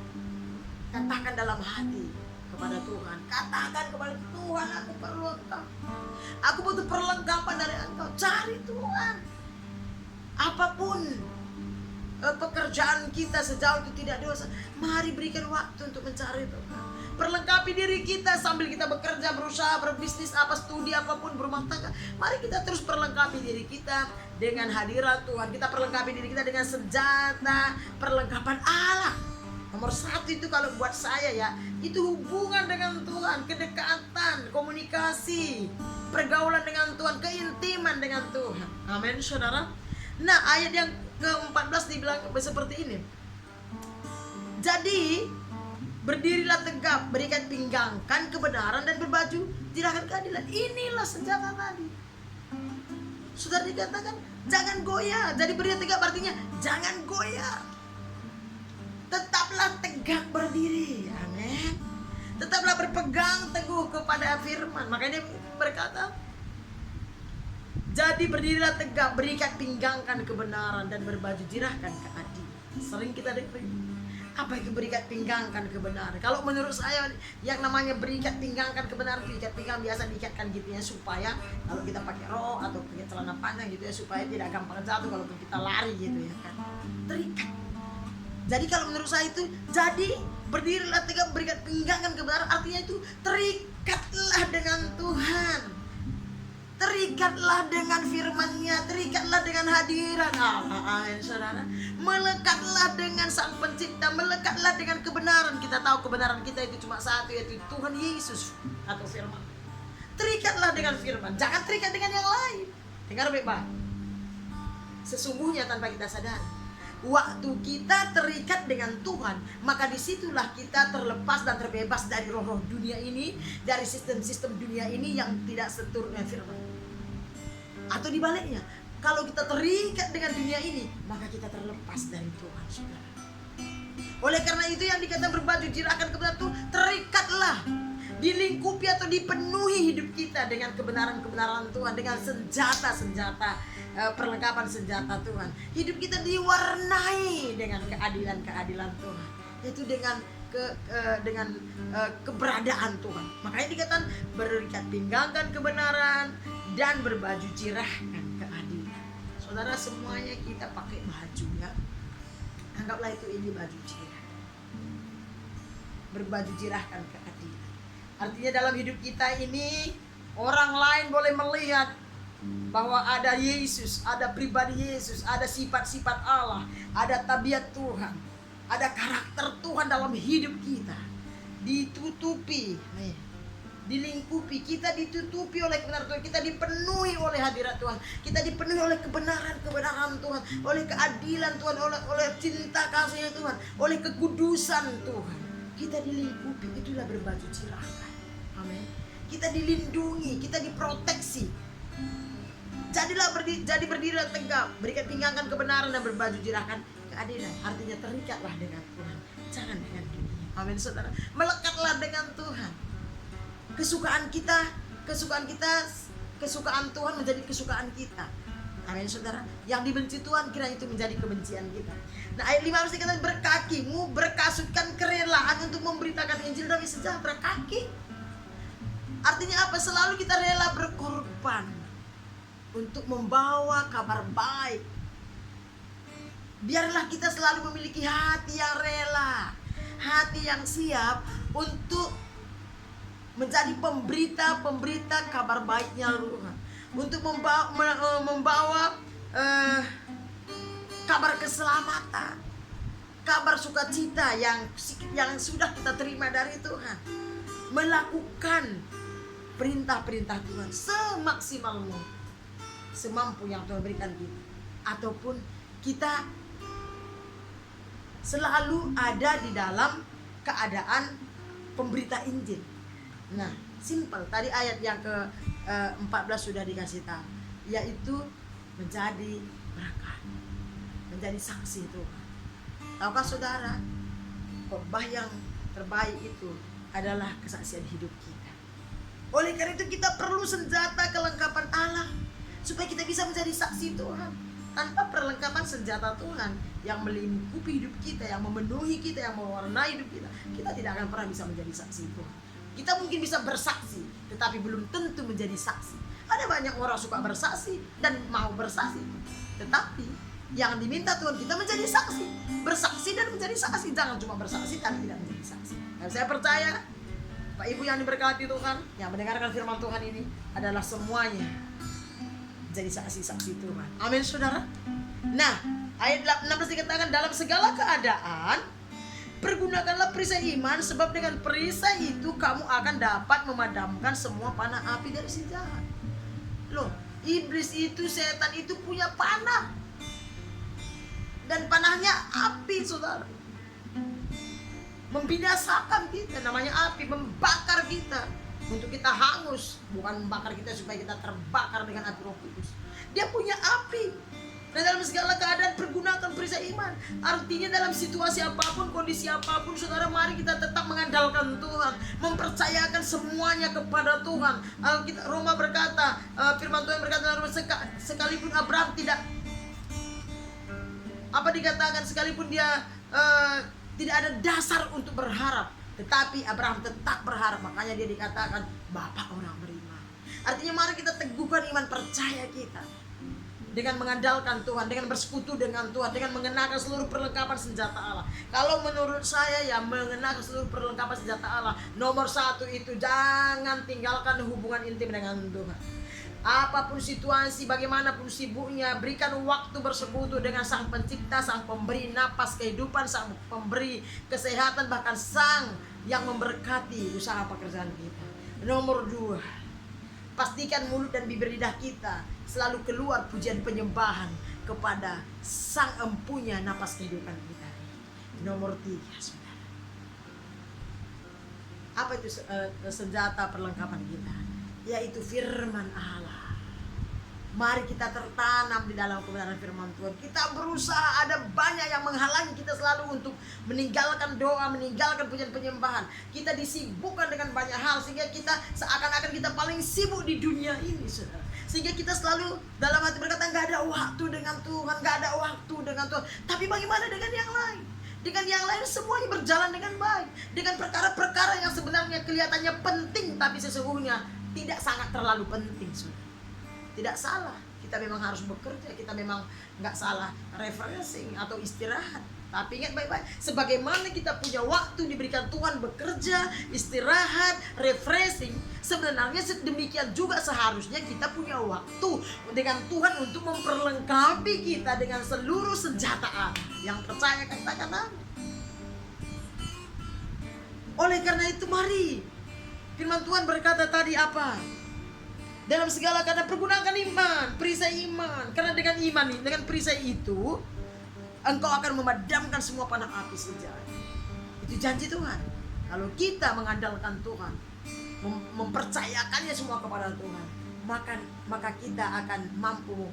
Speaker 1: katakan dalam hati kepada Tuhan, katakan kepada Tuhan, aku perlu Engkau, aku butuh perlengkapan dari Engkau. Cari Tuhan. Apapun pekerjaan kita sejauh itu tidak dosa, mari berikan waktu untuk mencari Tuhan. Perlengkapi diri kita sambil kita bekerja, berusaha, berbisnis, studi apapun, berumah tangga. Mari kita terus perlengkapi diri kita dengan hadirat Tuhan. Kita perlengkapi diri kita dengan senjata perlengkapan Allah. Nomor 1 itu kalau buat saya ya, itu hubungan dengan Tuhan, kedekatan, komunikasi, pergaulan dengan Tuhan, keintiman dengan Tuhan. Amin, saudara. Nah, ayat yang ke-14 dibilang seperti ini. Jadi berdirilah tegap, berikat pinggangkan kebenaran dan berbaju jirakan keadilan. Inilah senjata tadi. Sudah dikatakan jangan goyah. Jadi berdiri tegap artinya jangan goyah. Tetaplah tegak berdiri. Amin. Tetaplah berpegang teguh kepada firman. Makanya dia berkata, jadi berdirilah tegak, berikat pinggangkan kebenaran dan berbaju jirahkan keadilan. Sering kita dengar apa itu berikat pinggangkan kebenaran? Kalau menurut saya yang namanya berikat pinggangkan kebenaran, ikat pinggang biasa diikatkan gitu ya, supaya kalau kita pakai rok atau pakai celana panjang gitu ya, supaya tidak gampang jatuh kalau kita lari gitu ya kan. Terikat. Jadi kalau menurut saya itu, jadi berdirilah tegak, berikat pinggangkan kebenaran, artinya itu terikatlah dengan Tuhan. Terikatlah dengan firman-Nya, terikatlah dengan hadirat Allah. Amin, saudara. Melekatlah dengan Sang Pencipta, melekatlah dengan kebenaran. Kita tahu kebenaran kita itu cuma satu, yaitu Tuhan Yesus atau firman. Terikatlah dengan firman, jangan terikat dengan yang lain. Dengar baik-baik. Sesungguhnya tanpa kita sadar, waktu kita terikat dengan Tuhan, maka disitulah kita terlepas dan terbebas dari roh-roh dunia ini, dari sistem-sistem dunia ini yang tidak seturut dengan firman. Atau dibaliknya, kalau kita terikat dengan dunia ini, maka kita terlepas dari Tuhan, saudara. Oleh karena itu yang dikatakan berbaju jirahkan kebenaran itu, terikatlah, dilingkupi atau dipenuhi hidup kita dengan kebenaran-kebenaran Tuhan, dengan senjata-senjata, perlengkapan senjata Tuhan. Hidup kita diwarnai dengan keadilan-keadilan Tuhan, yaitu dengan keberadaan Tuhan. Makanya dikatakan berikat pinggangkan kebenaran dan berbaju jirahkan keadilan. Saudara, semuanya kita pakai baju ya. Anggaplah itu ini baju jirah. Berbaju jirahkan keadilan. Artinya dalam hidup kita ini orang lain boleh melihat bahwa ada Yesus, ada pribadi Yesus, ada sifat-sifat Allah, ada tabiat Tuhan, ada karakter Tuhan dalam hidup kita. Ditutupi, dilingkupi, kita ditutupi oleh kebenaran Tuhan, kita dipenuhi oleh hadirat Tuhan, kita dipenuhi oleh kebenaran-kebenaran Tuhan, oleh keadilan Tuhan, oleh cinta kasih Tuhan, oleh kekudusan Tuhan. Kita dilingkupi, itulah berbaju jirahkan. Amin. Kita dilindungi, kita diproteksi. Jadi berdirilah tegak, berikat pinggangkan kebenaran dan berbaju jirahkan keadilan. Artinya terikatlah dengan Tuhan, jangan dengan dunia. Amin, saudara. Melekatlah dengan Tuhan. kesukaan Tuhan menjadi kesukaan kita. Amin saudara. Yang dibenci Tuhan kira itu menjadi kebencian kita. Nah ayat 5 harus dikatakan berkakimu berkasutkan kerelaan untuk memberitakan Injil damai sejahtera. Kaki artinya apa? Selalu kita rela berkorban untuk membawa kabar baik. Biarlah kita selalu memiliki hati yang rela, hati yang siap untuk menjadi pemberita kabar baiknya Tuhan, untuk membawa kabar keselamatan, kabar sukacita yang sudah kita terima dari Tuhan, melakukan perintah-perintah Tuhan semaksimal mungkin, semampu yang Tuhan berikan kita, ataupun kita selalu ada di dalam keadaan pemberita Injil. Nah, simpel. Tadi ayat yang ke-14 sudah dikasih tahu, yaitu menjadi berkat, menjadi saksi Tuhan. Tahukah saudara, khotbah yang terbaik itu adalah kesaksian hidup kita. Oleh karena itu kita perlu senjata kelengkapan Allah supaya kita bisa menjadi saksi Tuhan. Tanpa perlengkapan senjata Tuhan yang melingkupi hidup kita, yang memenuhi kita, yang mewarnai hidup kita, kita tidak akan pernah bisa menjadi saksi Tuhan. Kita mungkin bisa bersaksi, tetapi belum tentu menjadi saksi. Ada banyak orang suka bersaksi dan mau bersaksi, tetapi yang diminta Tuhan kita menjadi saksi, bersaksi dan menjadi saksi. Jangan cuma bersaksi tapi tidak menjadi saksi. Dan saya percaya Pak Ibu yang diberkati Tuhan, yang mendengarkan firman Tuhan ini adalah semuanya jadi saksi-saksi Tuhan. Amin saudara. Nah ayat 16 dikatakan dalam segala keadaan pergunakanlah perisai iman, sebab dengan perisai itu kamu akan dapat memadamkan semua panah api dari si jahat. Loh, iblis itu, setan itu punya panah, dan panahnya api saudara, membinasakan kita. Namanya api, membakar kita untuk kita hangus, bukan membakar kita supaya kita terbakar dengan api Roh Kudus. Dia punya api. Dan dalam segala keadaan pergunakan perisai iman. Artinya dalam situasi apapun, kondisi apapun, saudara, mari kita tetap mengandalkan Tuhan, mempercayakan semuanya kepada Tuhan. Roma berkata, firman Tuhan berkata, sekalipun Abraham tidak, sekalipun dia tidak ada dasar untuk berharap, tetapi Abraham tetap berharap. Makanya dia dikatakan bapak orang beriman. Artinya mari kita teguhkan iman percaya kita dengan mengandalkan Tuhan, dengan bersekutu dengan Tuhan, dengan mengenakan seluruh perlengkapan senjata Allah. Kalau menurut saya ya, mengenakan seluruh perlengkapan senjata Allah, nomor 1 itu jangan tinggalkan hubungan intim dengan Tuhan. Apapun situasi, bagaimanapun sibuknya, berikan waktu bersekutu dengan Sang Pencipta, Sang Pemberi napas kehidupan, Sang Pemberi kesehatan, bahkan Sang yang memberkati usaha pekerjaan kita. Nomor 2, pastikan mulut dan bibir lidah kita selalu keluar pujian penyembahan kepada Sang Empunya napas kehidupan kita. Nomor 3, saudara, apa itu senjata perlengkapan kita? Yaitu firman Allah. Mari kita tertanam di dalam kebenaran firman Tuhan. Kita berusaha, ada banyak yang menghalangi kita selalu untuk meninggalkan doa, meninggalkan pujian penyembahan. Kita disibukkan dengan banyak hal sehingga kita seakan-akan kita paling sibuk di dunia ini, saudara. Sehingga kita selalu dalam hati berkata, gak ada waktu dengan Tuhan, gak ada waktu dengan Tuhan. Tapi bagaimana dengan yang lain? Dengan yang lain semuanya berjalan dengan baik. Dengan perkara-perkara yang sebenarnya kelihatannya penting, tapi sesungguhnya tidak sangat terlalu penting, saudara. Tidak salah, kita memang harus bekerja, kita memang nggak salah refreshing atau istirahat. Tapi ingat baik-baik, sebagaimana kita punya waktu diberikan Tuhan bekerja, istirahat, refreshing, sebenarnya demikian juga seharusnya kita punya waktu dengan Tuhan untuk memperlengkapi kita dengan seluruh senjata Allah. Yang percaya katakan amin. Oleh karena itu mari, firman Tuhan berkata tadi apa? Dalam segala keadaan pergunakan iman, perisai iman. Karena dengan iman, dengan perisai itu, engkau akan memadamkan semua panah api sejahat. Itu janji Tuhan. Kalau kita mengandalkan Tuhan, mempercayakannya semua kepada Tuhan, maka kita akan mampu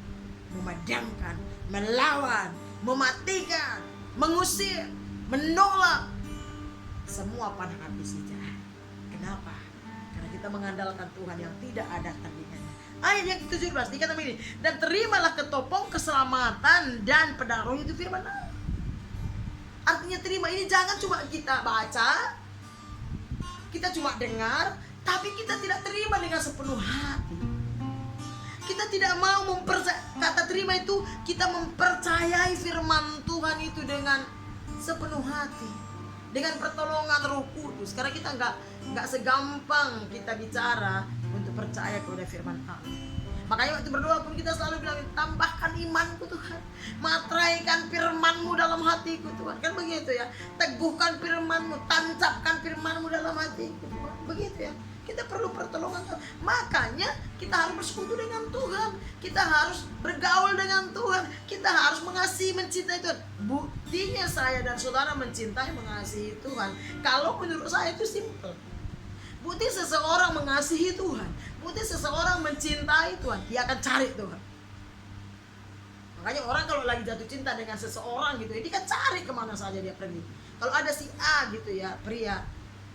Speaker 1: memadamkan, melawan, mematikan, mengusir, menolak semua panah api sejahat. Kenapa? Karena kita mengandalkan Tuhan yang tidak ada tandingannya. Ayat yang ke-17 dikatakan begini, dan terimalah ketopong keselamatan dan pedang roh, itu firman Allah. Artinya terima ini jangan cuma kita baca, kita cuma dengar, tapi kita tidak terima dengan sepenuh hati. Kita tidak mau kata terima itu kita mempercayai firman Tuhan itu dengan sepenuh hati, dengan pertolongan Roh Kudus. Karena kita nggak segampang kita bicara untuk percaya kepada firman Allah. Makanya waktu berdoa pun kita selalu bilang, tambahkan imanku Tuhan, materaikan firman-Mu dalam hatiku Tuhan. Kan begitu ya, teguhkan firman-Mu, tancapkan firman-Mu dalam hatiku Tuhan. Begitu ya, kita perlu pertolongan Tuhan. Makanya kita harus bersekutu dengan Tuhan, kita harus bergaul dengan Tuhan, kita harus mengasihi, mencintai Tuhan. Buktinya saya dan saudara mencintai, mengasihi Tuhan, kalau menurut saya itu simple. Bukti seseorang mengasihi Tuhan, bukti seseorang mencintai Tuhan, dia akan cari Tuhan. Makanya orang kalau lagi jatuh cinta dengan seseorang gitu, dia kan cari kemana saja dia pergi. Kalau ada si A gitu ya, pria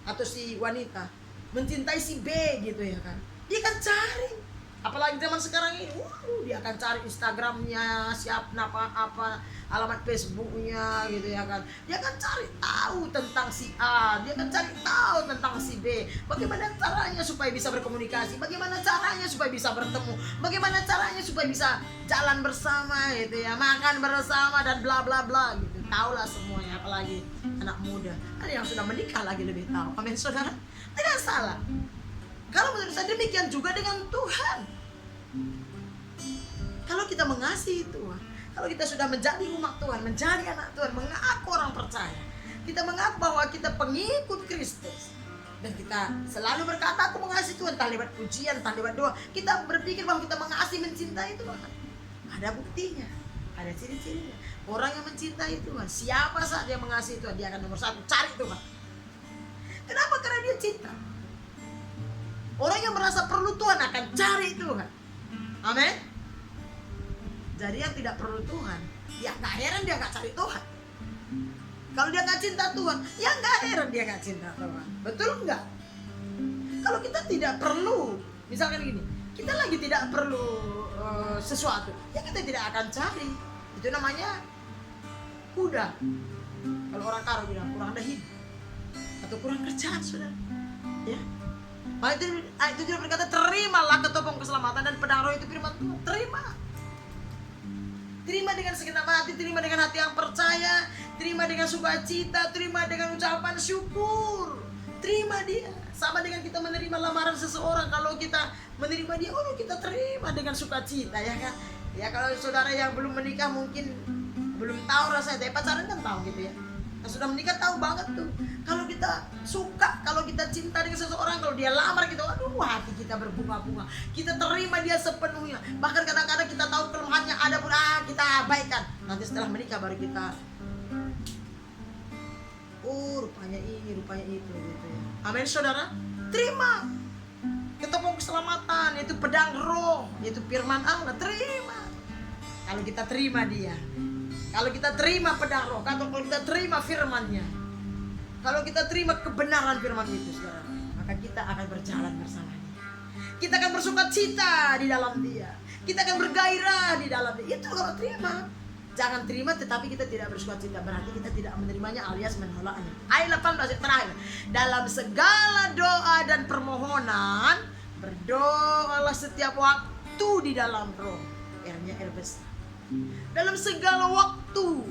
Speaker 1: atau si wanita mencintai si B gitu ya kan, dia kan cari. Apalagi zaman sekarang ini, dia akan cari Instagramnya, apa alamat Facebooknya gitu ya kan. Dia akan cari tahu tentang si A, dia akan cari tahu tentang si B. Bagaimana caranya supaya bisa berkomunikasi, bagaimana caranya supaya bisa bertemu, bagaimana caranya supaya bisa jalan bersama gitu ya, makan bersama dan bla bla bla gitu. Tahulah semuanya, apalagi anak muda. Ada yang sudah menikah lagi lebih tahu. Amin saudara, tidak salah. Kalau menurut saya demikian juga dengan Tuhan. Kalau kita mengasihi Tuhan, kalau kita sudah menjadi umat Tuhan, menjadi anak Tuhan, mengaku orang percaya, kita mengaku bahwa kita pengikut Kristus, dan kita selalu berkata aku mengasihi Tuhan, entah lewat pujian, entah lewat doa, kita berpikir bahwa kita mengasihi, mencintai Tuhan. Ada buktinya, ada ciri-cirinya. Orang yang mencintai Tuhan, siapa saja yang mengasihi Tuhan, dia akan nomor satu cari Tuhan. Kenapa? Karena dia cinta. Orang yang merasa perlu Tuhan akan cari Tuhan. Amin. Jadi yang tidak perlu Tuhan, ya gak heran dia gak cari Tuhan. Kalau dia gak cinta Tuhan, ya gak heran dia gak cinta Tuhan. Betul enggak? Kalau kita tidak perlu, misalkan gini, kita lagi tidak perlu sesuatu, ya kita tidak akan cari. Itu namanya kuda. Kalau orang Karo bilang kurang ada hidup atau kurang kerjaan, saudara. Ya. Ayat itu berkata, terimalah ketopong keselamatan dan pedang roh, itu firman Tuhan. Terima dengan segenap hati, terima dengan hati yang percaya, terima dengan sukacita, terima dengan ucapan syukur. Terima dia. Sama dengan kita menerima lamaran seseorang, kalau kita menerima dia, kita terima dengan sukacita, ya kan? Ya kalau saudara yang belum menikah mungkin belum tahu rasanya, tapi pacaran kan tahu gitu ya. Nah, sudah menikah tahu banget tuh. Kalau kita suka, kalau kita cinta dengan seseorang, kalau dia lamar kita, hati kita berbunga-bunga. Kita terima dia sepenuhnya. Bahkan kadang-kadang kita tahu kelemahannya ada pun, kita abaikan. Nanti setelah menikah baru kita, rupanya ini, rupanya itu gitu ya. Amin saudara. Terima ketopong keselamatan, yaitu pedang roh, yaitu firman Allah. Terima. Kalau kita terima dia, kalau kita terima pedang roh, kalau kita terima firman-Nya, kalau kita terima kebenaran firman itu, saudara, maka kita akan berjalan bersama dia. Kita akan bersuka cita di dalam dia. Kita akan bergairah di dalam dia. Itu kalau terima. Jangan terima tetapi kita tidak bersuka cita, berarti kita tidak menerimanya alias menolaknya. Ayat 18 terakhir. Dalam segala doa dan permohonan, berdoalah setiap waktu di dalam roh. R-nya R besar. Dalam segala waktu,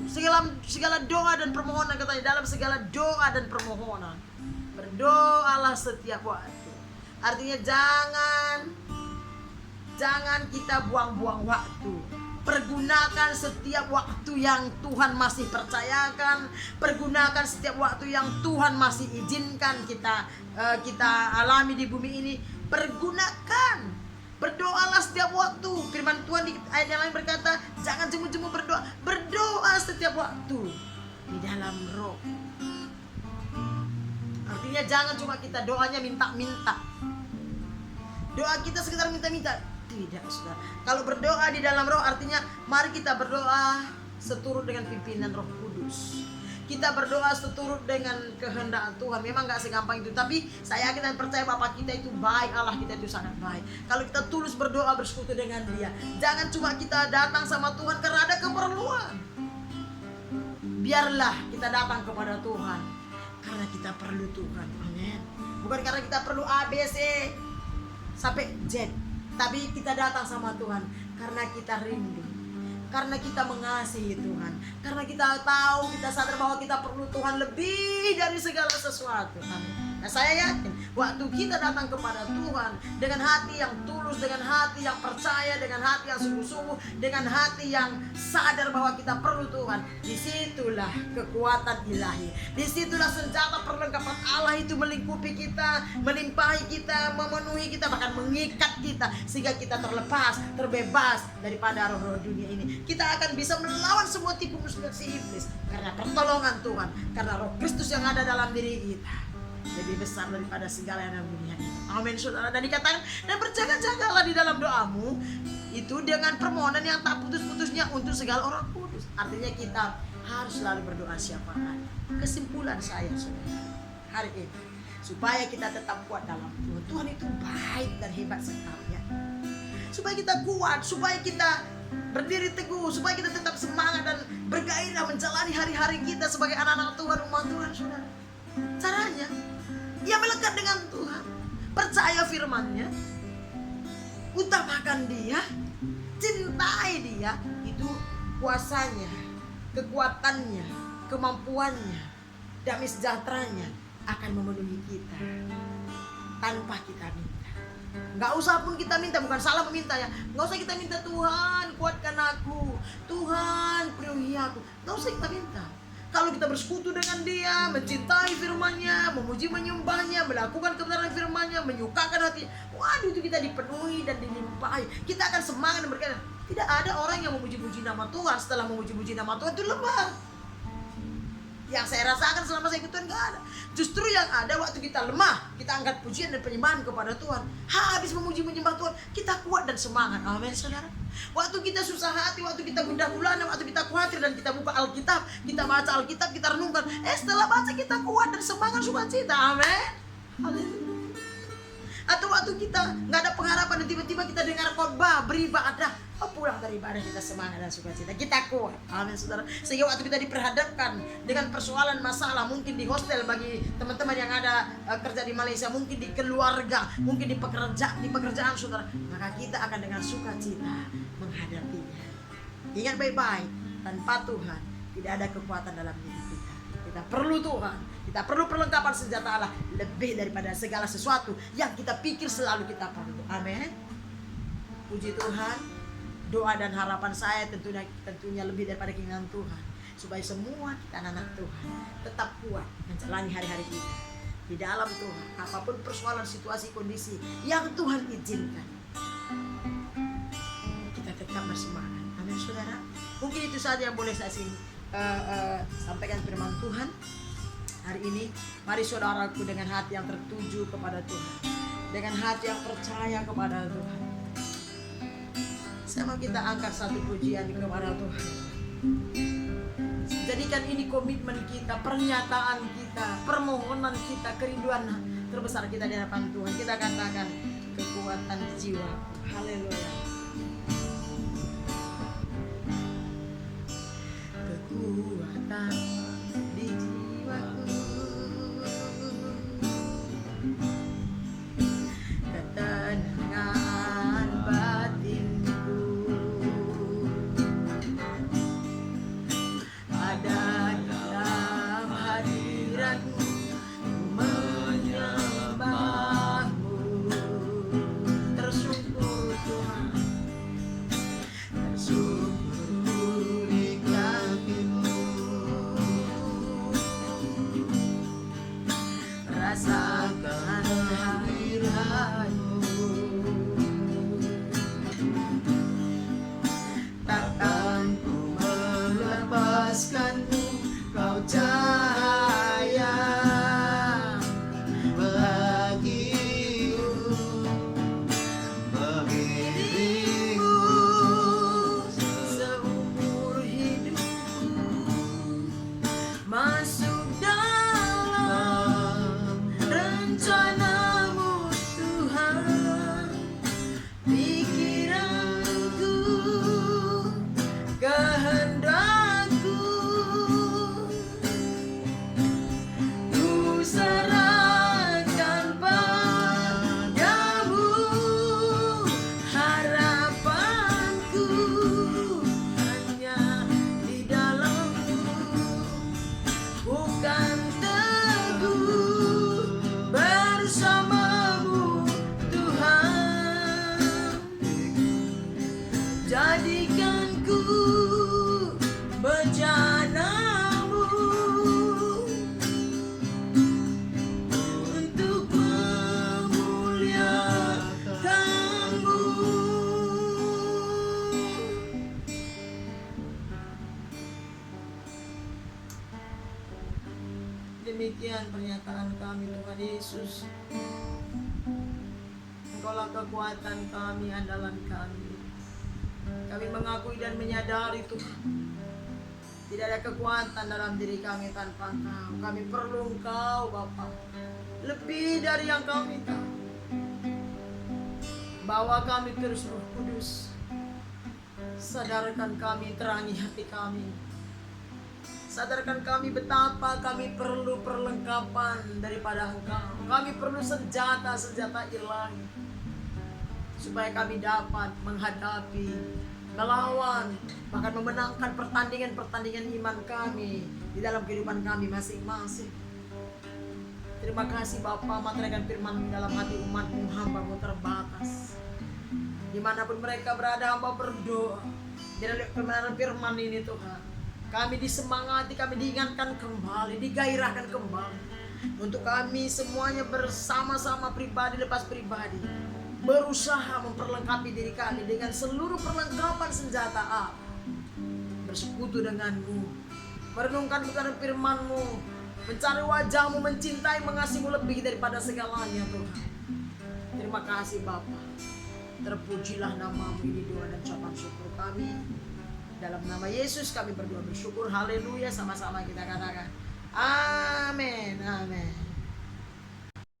Speaker 1: segala doa dan permohonan, katanya dalam segala doa dan permohonan berdoalah setiap waktu. Artinya jangan kita buang-buang waktu. Pergunakan setiap waktu yang Tuhan masih percayakan, pergunakan setiap waktu yang Tuhan masih izinkan kita alami di bumi ini. Pergunakan. Berdoalah setiap waktu. Firman Tuhan di ayat yang lain berkata, jangan jemu-jemu berdoa. Berdoa setiap waktu di dalam roh. Artinya jangan cuma kita doanya minta-minta. Doa kita sekedar minta-minta. Tidak, saudara. Kalau berdoa di dalam roh artinya mari kita berdoa seturut dengan pimpinan Roh Kudus. kita berdoa seturut dengan kehendak Tuhan. Memang gak segampang itu, tapi saya yakin dan percaya Bapa kita itu baik, Allah kita itu sangat baik. Kalau kita tulus berdoa bersekutu dengan Dia, jangan cuma kita datang sama Tuhan karena ada keperluan. Biarlah kita datang kepada Tuhan karena kita perlu Tuhan. Amin. Bukan karena kita perlu A, B, C sampai Z, tapi kita datang sama Tuhan karena kita rindu, karena kita mengasihi Tuhan, karena kita tahu, kita sadar bahwa kita perlu Tuhan lebih dari segala sesuatu. Amin. Nah, saya yakin waktu kita datang kepada Tuhan dengan hati yang tulus, dengan hati yang percaya, dengan hati yang sungguh-sungguh, dengan hati yang sadar bahwa kita perlu Tuhan, disitulah kekuatan ilahi, disitulah senjata perlengkapan Allah itu melingkupi kita, melimpahi kita, memenuhi kita, bahkan mengikat kita sehingga kita terlepas, terbebas daripada roh-roh dunia ini. Kita akan bisa melawan semua tipu muslihat si iblis karena pertolongan Tuhan, karena Roh Kristus yang ada dalam diri kita lebih besar daripada segala yang ada di dunia ini. Amin, saudara. Dan dikatakan, dan berjaga-jagalah di dalam doamu itu dengan permohonan yang tak putus-putusnya untuk segala orang kudus. Artinya kita harus selalu berdoa siapa ada. Kesimpulan saya, saudara, hari ini, supaya kita tetap kuat dalam Tuhan. Tuhan itu baik dan hebat sekali, ya. Supaya kita kuat, supaya kita berdiri teguh, supaya kita tetap semangat dan bergairah menjalani hari-hari kita sebagai anak-anak Tuhan, umat Tuhan, saudara. Caranya, ya melekat dengan Tuhan, percaya firman-Nya, utamakan Dia, cintai Dia. Itu kuasanya, kekuatannya, kemampuannya, damai sejahteranya akan memenuhi kita tanpa kita minta. Gak usah pun kita minta, bukan salah meminta ya. Gak usah kita minta, Tuhan kuatkan aku, Tuhan penuhi aku. Gak usah kita minta. Kalau kita bersekutu dengan Dia, mencintai firman-Nya, memuji menyembah-Nya, melakukan kebenaran firman-Nya, menyukakan hati, waduh, itu kita dipenuhi dan dilimpahi. Kita akan semangat dan berkata, tidak ada orang yang memuji-muji nama Tuhan setelah memuji-muji nama Tuhan itu lemah. Yang saya rasakan selama saya ikut Tuhan gak ada. Justru yang ada waktu kita lemah, kita angkat pujian dan penyembahan kepada Tuhan. Habis memuji menyembah Tuhan, kita kuat dan semangat. Amin, saudara. Waktu kita susah hati, waktu kita gundah gulana, waktu kita khawatir dan kita buka Alkitab, kita baca Alkitab, kita renungkan, setelah baca kita kuat dan semangat sukacita. Amin. Haleluya. Atau waktu kita nggak ada pengharapan dan tiba-tiba kita dengar khotbah, beribadah, pulang dari ibadah kita semangat dan sukacita, kita kuat. Amin, saudara. Sehingga waktu kita diperhadapkan dengan persoalan masalah, mungkin di hostel bagi teman-teman yang ada kerja di Malaysia, mungkin di keluarga, mungkin di pekerjaan saudara, maka kita akan dengan sukacita menghadapinya. Ingat baik-baik, tanpa Tuhan tidak ada kekuatan dalam diri kita. Kita perlu Tuhan, kita perlu perlengkapan senjata Allah lebih daripada segala sesuatu yang kita pikir selalu kita perlu. Amin. Puji Tuhan. Doa dan harapan saya tentunya lebih daripada keinginan Tuhan, supaya semua kita anak Tuhan tetap kuat menjalani hari-hari kita di dalam Tuhan. Apapun persoalan, situasi, kondisi yang Tuhan izinkan, kita tetap bersemangat. Amin, saudara. Mungkin itu saja yang boleh saya sampaikan firman Tuhan hari ini. Mari saudaraku, dengan hati yang tertuju kepada Tuhan, dengan hati yang percaya kepada Tuhan, saya mau kita angkat satu pujian kepada Tuhan. Jadikan ini komitmen kita, pernyataan kita, permohonan kita, kerinduan terbesar kita di hadapan Tuhan. Kita katakan, kekuatan jiwa. Haleluya. Kekuatan di jiwaku, ketenangan batinku, ada dalam hadiratmu, menyembahmu. Tersungkur Tuhan, tersungkur di kaki-Mu, rasakan hadirat-Mu. Takkan ku melepaskan-Mu, Kau cahaya bagiku, dirimu seumur hidupku. perkataan kami Tuhan Yesus. Engkaulah kekuatan kami, andalan kami. Kami mengakui dan menyadari Tuhan, tidak ada kekuatan dalam diri kami tanpa Engkau. Kami perlu Engkau Bapa, lebih dari yang kami tahu. Bawa kami terus Roh Kudus, sadarkan kami, terangi hati kami. Sadarkan kami betapa kami perlu perlengkapan daripada Engkau. Kami perlu senjata-senjata ilahi, supaya kami dapat menghadapi, melawan, bahkan memenangkan pertandingan-pertandingan iman kami di dalam kehidupan kami masing-masing. Terima kasih Bapa, materaikan firman dalam hati umat-Mu, hamba-Mu terbatas. Dimanapun mereka berada, hamba berdoa biar kebenaran firman ini Tuhan, kami disemangati, kami diingatkan kembali, digairahkan kembali, untuk kami semuanya bersama-sama pribadi lepas pribadi berusaha memperlengkapi diri kami dengan seluruh perlengkapan senjata Allah, bersekutu dengan-Mu, merenungkan kebenaran firman-Mu, mencari wajah-Mu, mencintai, mengasihi-Mu lebih daripada segalanya Tuhan. Terima kasih Bapa, terpujilah nama-Mu. Ini doa dan ucapan syukur kami. Dalam nama Yesus kami berdoa bersyukur. Haleluya. Sama-sama kita katakan amin, amin.